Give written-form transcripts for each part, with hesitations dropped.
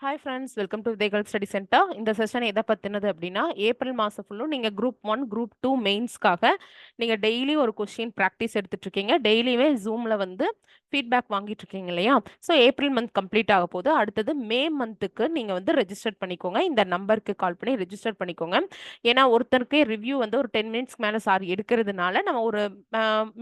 Hi friends, welcome to விதைகள் study centre. இந்த session எதை பற்றினது அப்படின்னா, ஏப்ரல் மாதம் ஃபுல்லும் நீங்கள் குரூப் 1 குரூப் 2 மெயின்ஸ்க்காக நீங்கள் டெய்லி ஒரு கொஸ்டின் ப்ராக்டிஸ் எடுத்துட்டு இருக்கீங்க. டெய்லியுமே ஜூமில் வந்து ஃபீட்பேக் வாங்கிட்டு இருக்கீங்க இல்லையா? ஸோ ஏப்ரல் மந்த் கம்ப்ளீட் ஆக போகுது. அடுத்தது மே மந்த்துக்கு நீங்கள் வந்து ரெஜிஸ்டர் பண்ணிக்கோங்க. இந்த நம்பருக்கு கால் பண்ணி ரெஜிஸ்டர் பண்ணிக்கோங்க. ஏன்னா ஒருத்தருக்கு ரிவ்யூ வந்து ஒரு 10 மினிட்ஸ்க்கு மேலே சார் எடுக்கிறதுனால நம்ம ஒரு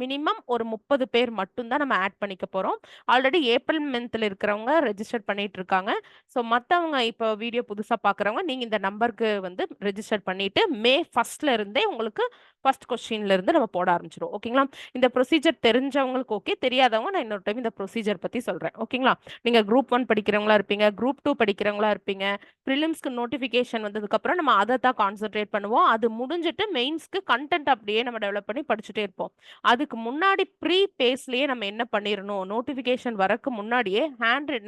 மினிமம் ஒரு 30 பேர் மட்டும்தான் நம்ம ஆட் பண்ணிக்க போகிறோம். ஆல்ரெடி ஏப்ரல் மந்த்தில் இருக்கிறவங்க ரெஜிஸ்டர் பண்ணிட்டு இருக்காங்க. ஸோ மற்றவங்க இப்போ வீடியோ புதுசாக பார்க்குறவங்க நீங்கள் இந்த நம்பருக்கு வந்து ரெஜிஸ்டர் பண்ணிட்டு மே ஃபர்ஸ்ட்ல இருந்தே உங்களுக்கு ஃபர்ஸ்ட் கொஸ்டின்ல இருந்து நம்ம போட ஆரம்பிச்சிடும். ஓகேங்களா? இந்த ப்ரொசீஜர் தெரிஞ்சவங்களுக்கு ஓகே, தெரியாதவங்க நான் இன்னொரு டைம் இந்த ப்ரொசீஜர் பற்றி சொல்கிறேன். ஓகேங்களா? நீங்கள் குரூப் 1 படிக்கிறவங்களா இருப்பீங்க, குரூப் 2 படிக்கிறவங்களா இருப்பீங்க. ப்ரிலிம்ஸ்க்கு நோட்டிஃபிகேஷன் வந்ததுக்கப்புறம் நம்ம அதை தான் கான்சென்ட்ரேட் பண்ணுவோம். அது முடிஞ்சிட்டு மெயின்ஸ்க்கு கண்டென்ட் அப்படியே நம்ம டெவலப் பண்ணி படிச்சுட்டே இருப்போம். அதுக்கு முன்னாடி ப்ரீ பேஸ்லயே நம்ம என்ன பண்ணிடணும், நோட்டிஃபிகேஷன் வரக்கு முன்னாடியே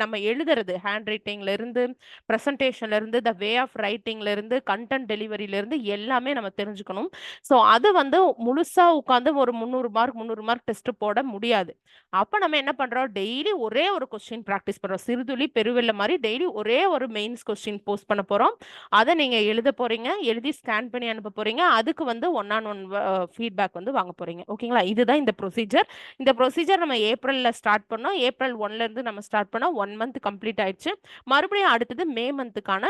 நம்ம எழுதுறது ஹேண்ட் ரைட்டிங்ல இருந்து, பிரசன்டேஷன்ல இருந்து, த வே ஆஃப் ரைட்டிங்ல இருந்து, கண்டென்ட் டெலிவரியில இருந்து எல்லாமே நம்ம தெரிஞ்சுக்கணும். ஸோ அது வந்து முழுசா உட்காந்து ஒரு 300 மார்க் டெஸ்ட் போட முடியாது. அப்ப நம்ம என்ன பண்றோம், டெய்லி ஒரே ஒரு கொஸ்டின் ப்ராக்டிஸ் பண்றோம். சிறுதுளி பெருவெள்ள மாதிரி டெய்லி ஒரே ஒரு மெயின்ஸ் கொஸ்டின் போஸ்ட் பண்ண போறோம். அதை நீங்க எழுத போறீங்க, எழுதி ஸ்கேன் பண்ணி அனுப்ப போறீங்க. அதுக்கு வந்து 1-on-1 ஃபீட்பேக் வந்து வாங்க போறீங்க. ஓகேங்களா? இதுதான் இந்த ப்ரொசீஜர். இந்த ப்ரொசீஜர் நம்ம ஏப்ரல்ல ஸ்டார்ட் பண்ணோம். ஏப்ரல் 1ல இருந்து நம்ம ஸ்டார்ட் பண்ணோம். 1 மந்த் கம்ப்ளீட் ஆயிடுச்சு. மறுபடியும் அடுத்தது மே மந்த்துக்கான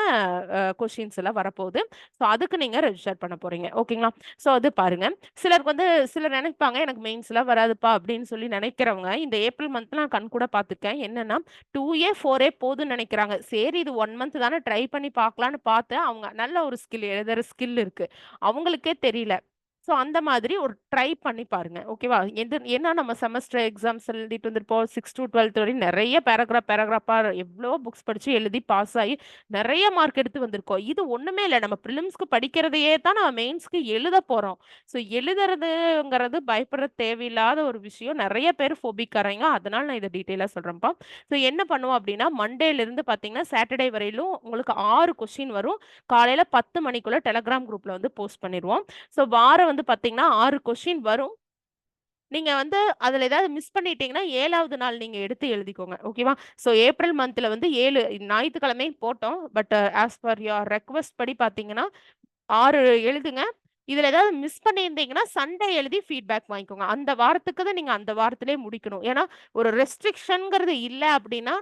கொஸ்டின்ஸ் எல்லாம் வரப்போகுது. ஸோ அதுக்கு நீங்க ரெஜிஸ்டர் பண்ண போறீங்க. ஓகேங்களா? ஸோ அது பாருங்க. சிலருக்கு வந்து சிலர் நினைப்பாங்க எனக்கு மெயின்ஸ் எல்லாம் வராதுப்பா அப்படின்னு சொல்லி நினைக்கிறவங்க இந்த ஏப்ரல் மந்த் நான் கண் கூட பார்த்துருக்கேன். என்னன்னா 2A 4A போதுன்னு நினைக்கிறாங்க. சரி இது 1 மந்த் தானே ட்ரை பண்ணி பார்க்கலான்னு பார்த்து அவங்க நல்ல ஒரு ஸ்கில், எழுதுற ஸ்கில் இருக்கு, அவங்களுக்கே தெரியல. ஸோ அந்த மாதிரி ஒரு ட்ரை பண்ணி பாருங்க. ஓகேவா? ஏன்னா நம்ம செமஸ்டர் எக்ஸாம்ஸ் எழுதிட்டு வந்திருப்போம். 6 to 12 வரையும் நிறைய பேராகிராஃபா எவ்வளோ புக்ஸ் படிச்சு எழுதி பாஸ் ஆகி நிறைய மார்க் எடுத்து வந்திருக்கோம். இது ஒண்ணுமே இல்லை, நம்ம ப்ரிலிம்ஸ்க்கு படிக்கிறதையே தான் நம்ம மெயின்ஸ்க்கு எழுத போறோம். ஸோ எழுதுறதுங்கிறது பயப்பட தேவையில்லாத ஒரு விஷயம். நிறைய பேர் ஃபோபிக்காரங்க. அதனால நான் இதை டீட்டெயிலாக சொல்றேன்ப்பா. ஸோ என்ன பண்ணுவோம் அப்படின்னா, மண்டேல இருந்து பார்த்தீங்கன்னா சாட்டர்டே வரையிலும் உங்களுக்கு 6 கொஸ்டின் வரும். காலையில 10 மணிக்குள்ள டெலகிராம் குரூப்ல வந்து போஸ்ட் பண்ணிடுவோம். ஸோ வாரம் வந்து பார்த்தீங்கன்னா 6 கொஸ்டின் வரும். நீங்க வந்து அதுல ஏதாவது மிஸ் பண்ணிட்டீங்கன்னா 7வது நாள் நீங்க எடுத்து எழுதிக்கோங்க. ஓகேவா? ஸோ ஏப்ரல் மந்த்ல வந்து 7 ஞாயிற்றுக்கிழமை போட்டோம். But as per your request படி பார்த்தீங்கன்னா 6 எழுதுங்க. இதுல ஏதாவது மிஸ் பண்ணியிருந்தீங்கன்னா சண்டே எழுதி ஃபீட்பேக் வாங்கிக்கோங்க. அந்த வாரத்துக்கு தான் நீங்க அந்த வாரத்திலே முடிக்கணும். ஏன்னா ஒரு ரெஸ்ட்ரிக்ஷன்ங்கிறது இல்ல அப்படின்னா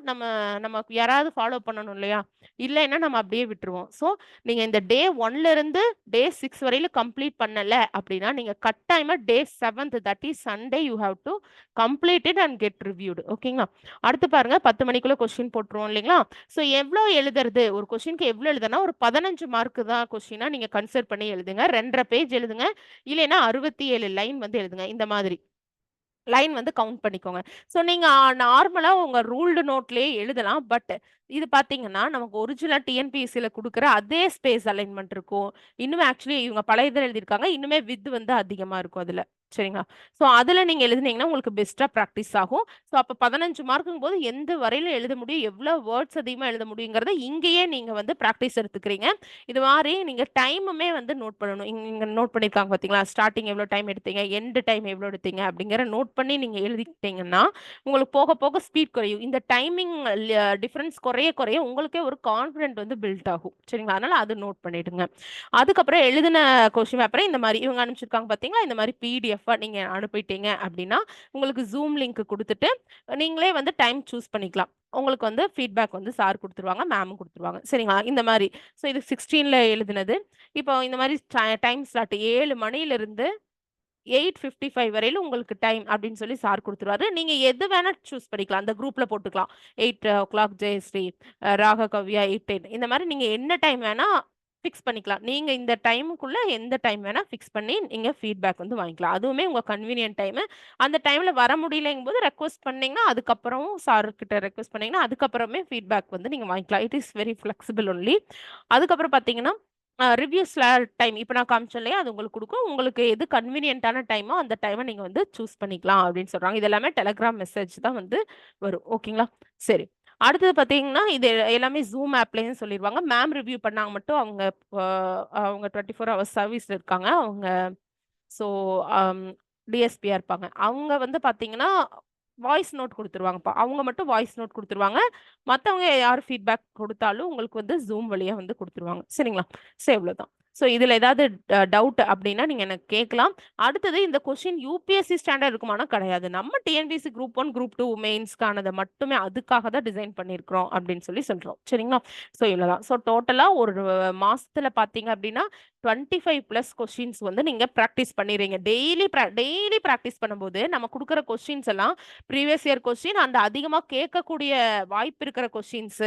நமக்கு யாராவது ஃபாலோ பண்ணணும் இல்லையா? இல்லைன்னா நம்ம அப்படியே விட்டுருவோம். ஸோ நீங்க இந்த டே 1ல இருந்து டே 6 வரையிலும் கம்ப்ளீட் பண்ணல அப்படின்னா நீங்க கட்டாயமா டே 7th that is Sunday you have to complete it and get reviewed. ஓகேங்களா? அடுத்து பாருங்க, 10 மணிக்குள்ள கொஸ்டின் போட்டுருவோம் இல்லைங்களா? ஸோ எவ்வளோ எழுதுறது, ஒரு கொஸ்டினுக்கு எவ்வளோ எழுதுனா ஒரு 15 மார்க் தான் கொஸ்டினா நீங்க கன்சிடர் பண்ணி எழுதுங்க. 2.5 பேஜ் எழுதுங்க. இல்லைன்னா 67 லைன் வந்து எழுதுங்க. இந்த மாதிரி லைன் வந்து கவுண்ட் பண்ணிக்கோங்க. ஸோ நீங்க நார்மலா உங்க ரூல்டு நோட்லயே எழுதலாம். பட் இது பார்த்தீங்கன்னா நமக்கு ஒரிஜினலா டிஎன்பிஎஸ்சில குடுக்குற அதே ஸ்பேஸ் அலைன்மெண்ட் இருக்கும். இன்னுமே ஆக்சுவலி இவங்க பழைய இதில் எழுதியிருக்காங்க. இன்னுமே வித் வந்து அதிகமா இருக்கும் அதுல. சரிங்களா? ஸோ அதுல நீங்க எழுதுனீங்கன்னா உங்களுக்கு பெஸ்ட்டா ப்ராக்டிஸ் ஆகும். ஸோ அப்ப 15 மார்க்குங்கும் போது எந்த வரையில எழுத முடியும், எவ்வளவு வேர்ட்ஸ் அதிகமா எழுத முடியுங்கிறத இங்கேயே நீங்க வந்து ப்ராக்டிஸ் எடுத்துக்கிறீங்க. இது மாதிரி நீங்க டைமுமே வந்து நோட் பண்ணணும். இங்க நோட் பண்ணியிருக்காங்க பார்த்தீங்களா? ஸ்டார்டிங் எவ்வளோ டைம் எடுத்தீங்க, எண்ட் டைம் எவ்வளோ எடுத்தீங்க அப்படிங்கிற நோட் பண்ணி நீங்க எழுதிக்கிட்டீங்கன்னா உங்களுக்கு போக போக ஸ்பீட் குறையும். இந்த டைமிங் டிஃபரன்ஸ் குறைய குறைய உங்களுக்கே ஒரு கான்ஃபிடென்ட் வந்து பில்ட் ஆகும். சரிங்களா? அதனால அது நோட் பண்ணிடுங்க. அதுக்கப்புறம் எழுதின கொஸ்டின் பேப்பரை இந்த மாதிரி இவங்க அனுப்பிச்சிருக்காங்க பார்த்தீங்களா? இந்த மாதிரி பிடிஎஃப் நீங்க அனுப்பிட்டீங்க அப்படின்னா உங்களுக்கு ஜூம் லிங்க் கொடுத்துட்டு நீங்களே வந்து டைம் சூஸ் பண்ணிக்கலாம். உங்களுக்கு வந்து ஃபீட்பேக் வந்து சார் கொடுத்துருவாங்க, மேமும் கொடுத்துருவாங்க. சரிங்களா? இந்த மாதிரி. ஸோ இது 16ல எழுதினது. இப்போ இந்த மாதிரி டைம் ஸ்லாட் 7 மணிலிருந்து 8:55 வரையிலும் உங்களுக்கு டைம் அப்படின்னு சொல்லி சார் கொடுத்துருவாரு. நீங்க எது வேணா சூஸ் பண்ணிக்கலாம். அந்த குரூப்ல போட்டுக்கலாம். 8 o'clock ஜெயஸ்ரீ, ராக கவ்யா 8:10 இந்த மாதிரி நீங்க என்ன டைம் வேணா ஃபிக்ஸ் பண்ணிக்கலாம். நீங்க இந்த டைமுக்குள்ள எந்த டைம் வேணா ஃபிக்ஸ் பண்ணி நீங்க ஃபீட்பேக் வந்து வாங்கிக்கலாம். அதுவுமே உங்க கன்வீனியன்ட் டைம். அந்த டைம்ல வர முடியலைங்கும் போது ரெக்வெஸ்ட் பண்ணீங்கன்னா அதுக்கப்புறமும் சார் கிட்ட ரெக்வெஸ்ட் பண்ணீங்கன்னா அதுக்கப்புறமே ஃபீட்பேக் வந்து நீங்க வாங்கிக்கலாம். It is very flexible only. அதுக்கப்புறம் பார்த்தீங்கன்னா ரிவ்யூஸ்ல டைம் இப்போ நான் காமிச்சேன் இல்லையா, அது உங்களுக்கு கொடுக்கும். உங்களுக்கு எது கன்வீனியன்ட்டான டைமோ அந்த டைமை நீங்க வந்து சூஸ் பண்ணிக்கலாம் அப்படின்னு சொல்றாங்க. இது எல்லாமே டெலகிராம் மெசேஜ் தான் வந்து வரும். ஓகேங்களா? சரி. அடுத்தது பார்த்தீங்கன்னா இது எல்லாமே ஜூம் ஆப்லேயும் சொல்லிடுவாங்க. மேம் ரிவ்யூ பண்ணாங்க மட்டும் அவங்க அவங்க 24 ஹவர்ஸ் சர்வீஸ்ல இருக்காங்க. அவங்க ஸோ டிஎஸ்பியா இருப்பாங்க. அவங்க வந்து பார்த்தீங்கன்னா வாய்ஸ் நோட் கொடுத்துருவாங்கப்பா. அவங்க மட்டும் வாய்ஸ் நோட் கொடுத்துருவாங்க. மற்றவங்க யார் ஃபீட்பேக் கொடுத்தாலும் உங்களுக்கு வந்து ஜூம் வழியா வந்து கொடுத்துருவாங்க. சரிங்களா? ஸோ இவ்வளோதான். ஸோ இதில் ஏதாவது டவுட் அப்படின்னா நீங்கள் எனக்கு கேட்கலாம். அடுத்தது இந்த கொஸ்டின் யூபிஎஸ்சி ஸ்டாண்டர்ட் இருக்குமானா கிடையாது. நம்ம டிஎன்பிஎஸ்சி குரூப் 1 குரூப் 2 மெயின்ஸ்க்கானதை மட்டுமே அதுக்காக தான் டிசைன் பண்ணியிருக்கிறோம் அப்படின்னு சொல்கிறோம். சரிங்களா? ஸோ இவ்வளோதான். ஸோ டோட்டலாக ஒரு மாசத்துல பார்த்தீங்க அப்படின்னா 25+ கொஸ்டின்ஸ் வந்து நீங்க ப்ராக்டிஸ் பண்ணிடுறீங்க. டெய்லி ப்ராக்டிஸ் பண்ணும்போது நம்ம கொடுக்குற கொஸ்டின்ஸ் எல்லாம் ப்ரீவியஸ் இயர் கொஸ்டின், அந்த அதிகமாக கேட்கக்கூடிய வாய்ப்பு இருக்கிற கொஸ்டின்ஸ்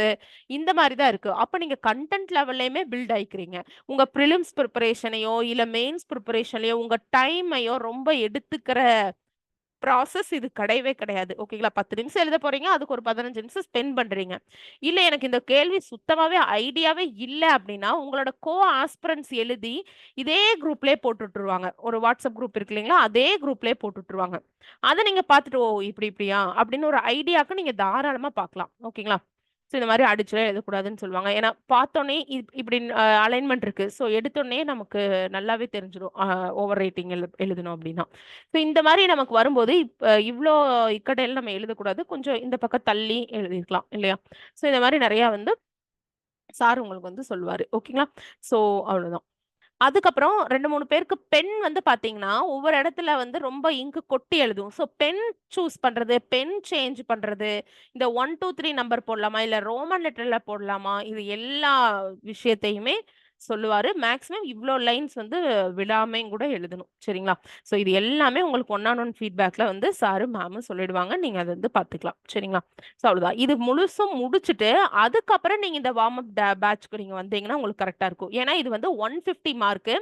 இந்த மாதிரி தான் இருக்கு. அப்ப நீங்க கண்டென்ட் லெவல்லையுமே பில்ட் ஆயிக்கிறீங்க. உங்க ப்ரிலிம்ஸ் ப்ரிப்பரேஷனையோ இல்ல மெயின்ஸ் ப்ரிப்பரேஷன்லயோ உங்க டைமையோ ரொம்ப எடுத்துக்கிற ப்ராசஸ் இது கிடையவே கிடையாது. ஓகேங்களா? 10 நிமிஷம் எழுத போறீங்க. அதுக்கு ஒரு 15 நிமிஷம் ஸ்பெண்ட் பண்றீங்க. இல்ல எனக்கு இந்த கேள்வி சுத்தமாவே ஐடியாவே இல்ல அப்படின்னா, உங்களோட ஆஸ்பிரன்ட்ஸ் எழுதி இதே குரூப்லயே போட்டு விட்டுருவாங்க. ஒரு வாட்ஸ்அப் குரூப் இருக்கு இல்லைங்களா? அதே குரூப்லயே போட்டு விட்டுருவாங்க. அத நீங்க பார்த்துட்டு, ஓ! இப்படியா? அப்படின்னு ஒரு ஐடியாக்கு நீங்க தாராளமா பார்க்கலாம். ஓகேங்களா? ஸோ இந்த மாதிரி அடிச்சுலாம் எழுதக்கூடாதுன்னு சொல்லுவாங்க. ஏன்னா பார்த்தோனே இப்படி அலைன்மெண்ட் இருக்கு. ஸோ எடுத்தோனே நமக்கு நல்லாவே தெரிஞ்சிரும். ஓவர் ரேட்டிங் எழுதணும் அப்படின்னா. ஸோ இந்த மாதிரி நமக்கு வரும்போது இவ்ளோ இக்கட்டையில நம்ம எழுதக்கூடாது. கொஞ்சம் இந்த பக்கம் தள்ளி எழுதிருக்கலாம் இல்லையா? ஸோ இந்த மாதிரி நிறைய வந்து சார் உங்களுக்கு வந்து சொல்லுவாரு. ஓகேங்களா? ஸோ அவ்வளோதான். அதுக்கப்புறம் 2, 3 பேருக்கு பென் வந்து பார்த்தீங்கன்னா, ஒவ்வொரு இடத்துல வந்து ரொம்ப இங்க் கொட்டி எழுதும். ஸோ பென் சூஸ் பண்றது, பென் சேஞ்ச் பண்றது, இந்த 1, 2, 3 நம்பர் போடலாமா? இல்ல ரோமன் லெட்டர்ல போடலாமா? இது எல்லா விஷயத்தையுமே சொல்லுவாரு. மேக்ஸிமம் இவ்ளோ லைன்ஸ் வந்து விடாமையும் கூட எழுதணும். சரிங்களா? ஸோ இது எல்லாமே உங்களுக்கு 1 on 1 ஃபீட்பேக்ல வந்து சாரும், மேமும் சொல்லிடுவாங்க. நீங்க அத வந்து பார்த்துக்கலாம். சரிங்களா? ஸோ அவ்வளோதான். இது முழுசும் முடிச்சுட்டு, அதுக்கப்புறம் நீங்க இந்த வார்ம் அப் பேட்ச்க்கு நீங்க வந்தீங்கன்னா உங்களுக்கு கரெக்ட்டா இருக்கும். ஏன்னா இது வந்து 150 மார்க்கு.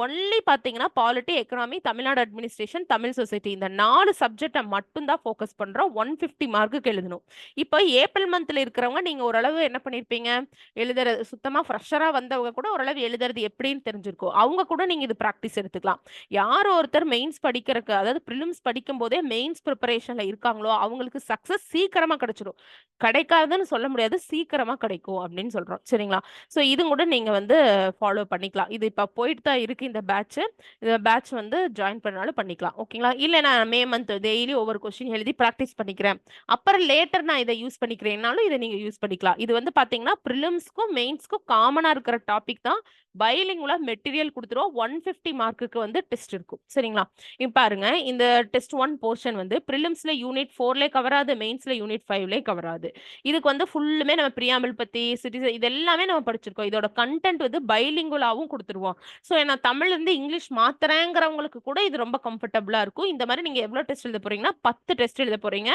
ஒன்லி பார்த்தீங்கன்னா polity, economy, Tamil Nadu administration, Tamil society இந்த 4 சப்ஜெக்ட்ட மட்டும் தான் ஃபோக்கஸ் பண்றோம். 150 மார்க்குக்கு எழுதணும். இப்போ ஏப்ரல் மந்த்ல இருக்கிறவங்க நீங்க ஓரளவு என்ன பண்ணியிருப்பீங்க? எழுதுறது சுத்தமா ஃப்ரெஷரா வந்தவங்க கூட ஓரளவு எழுதுறது எப்படின்னு தெரிஞ்சிருக்கும். அவங்க கூட நீங்க இது பிராக்டிஸ் எடுத்துக்கலாம். யார் ஒருத்தர் மெயின்ஸ் படிக்கிறக்கு, அதாவது பிரிலிம்ஸ் படிக்கும் போதே மெயின்ஸ் ப்ரிப்பரேஷன்ல இருக்காங்களோ அவங்களுக்கு சக்சஸ் சீக்கிரமா கிடைச்சிடும். கிடைக்காதுன்னு சொல்ல முடியாது, சீக்கிரமா கிடைக்கும் அப்படின்னு சொல்றோம். சரிங்களா? ஸோ இது கூட நீங்க வந்து ஃபாலோ பண்ணிக்கலாம். இது இப்ப போயிட்டு தான் இருக்கு இந்த பேட்ச். இந்த பேட்ச் வந்து ஜாயின் பண்ணாலும் பண்ணிக்கலாம். ஓகேங்களா? இல்ல நான் மே மந்த் டெய்லி ஒவ்வொரு கொஸ்டின் எழுதி பிராக்டிஸ் பண்ணிக்கிறேன். அப்புறம் லேட்டர் நான் இதை யூஸ் பண்ணிக்கிறேன்னாலும் இதை நீங்க யூஸ் பண்ணிக்கலாம். இது வந்து பாத்தீங்கன்னா பிரிலிம்ஸ்க்கும் மெயின்ஸ்க்கும் காமனா இருக்கிற டாபிக் தான். பைலிங்குலா மெட்டீரியல் கொடுத்துருவோம். 150 மார்க்குக்கு வந்து டெஸ்ட் இருக்கும். சரிங்களா? இப்ப பாருங்க, இந்த டெஸ்ட் 1 போர்ஷன் வந்து பிரிலிம்ஸ்ல யூனிட் 4லே கவர் ஆகுது, மெயின்ஸ்ல யூனிட் 5லே கவர் ஆகுது. இதுக்கு வந்து ஃபுல்லுமே நம்ம பிரியாம்பிள் பத்தி, சிட்டிசன் இது எல்லாமே நம்ம படிச்சிருக்கோம். இதோட கண்டென்ட் வந்து பைலிங்குலாவும் கொடுத்துருவோம். ஸோ நான் தமிழ்ல இருந்து இங்கிலீஷ் மாத்துறேங்கிறவங்களுக்கு கூட இது ரொம்ப கம்ஃபர்டபுளா இருக்கும். இந்த மாதிரி நீங்க எவ்வளவு டெஸ்ட் எழுத போறீங்கன்னா 10 டெஸ்ட் எழுத போறீங்க.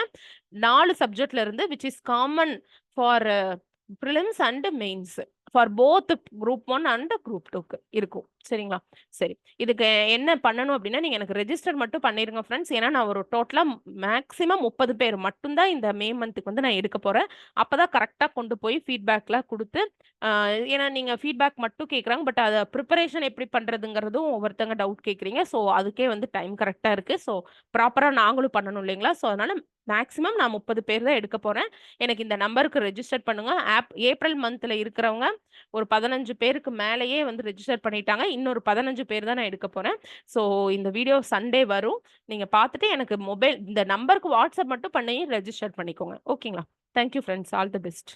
4 சப்ஜெக்ட்ல இருந்து which is common for prelims and mains for both group 1 and group 2 இருக்கும். சரிங்களா? சரி, இதுக்கு என்ன பண்ணணும் அப்படின்னா நீங்க எனக்கு ரெஜிஸ்டர் மட்டும் பண்ணிருங்க ஃப்ரெண்ட்ஸ். ஏன்னா நான் ஒரு டோட்டலா மேக்ஸிமம் 30 பேர் மட்டும்தான் இந்த மே மந்த்துக்கு வந்து நான் எடுக்க போறேன். அப்பதான் கரெக்டா கொண்டு போய் ஃபீட்பேக்லாம் கொடுத்து, ஏன்னா நீங்க ஃபீட்பேக் மட்டும் கேட்குறாங்க, பட் அதை ப்ரிப்பரேஷன் எப்படி பண்றதுங்கிறதும் ஒவ்வொருத்தங்க டவுட் கேட்குறீங்க. ஸோ அதுக்கே வந்து டைம் கரெக்டா இருக்கு. ஸோ ப்ராப்பரா நாங்களும் பண்ணணும் இல்லைங்களா? ஸோ அதனால மேக்ஸிமம் நான் 30 பேர் தான் எடுக்க போறேன். எனக்கு இந்த நம்பருக்கு ரெஜிஸ்டர் பண்ணுங்க. ஏப்ரல் மந்த்ல இருக்கிறவங்க ஒரு 15 பேருக்கு மேலேயே வந்து ரெஜிஸ்டர் பண்ணிட்டாங்க. இன்னொரு 15 பேர் தான் நான் எடுக்க போறேன். ஸோ இந்த வீடியோ சண்டே வரும். நீங்க பார்த்துட்டு எனக்கு இந்த நம்பருக்கு வாட்ஸ்அப் மட்டும் பண்ணி ரெஜிஸ்டர் பண்ணிக்கோங்க. ஓகேங்களா? Thank you friends. All the best.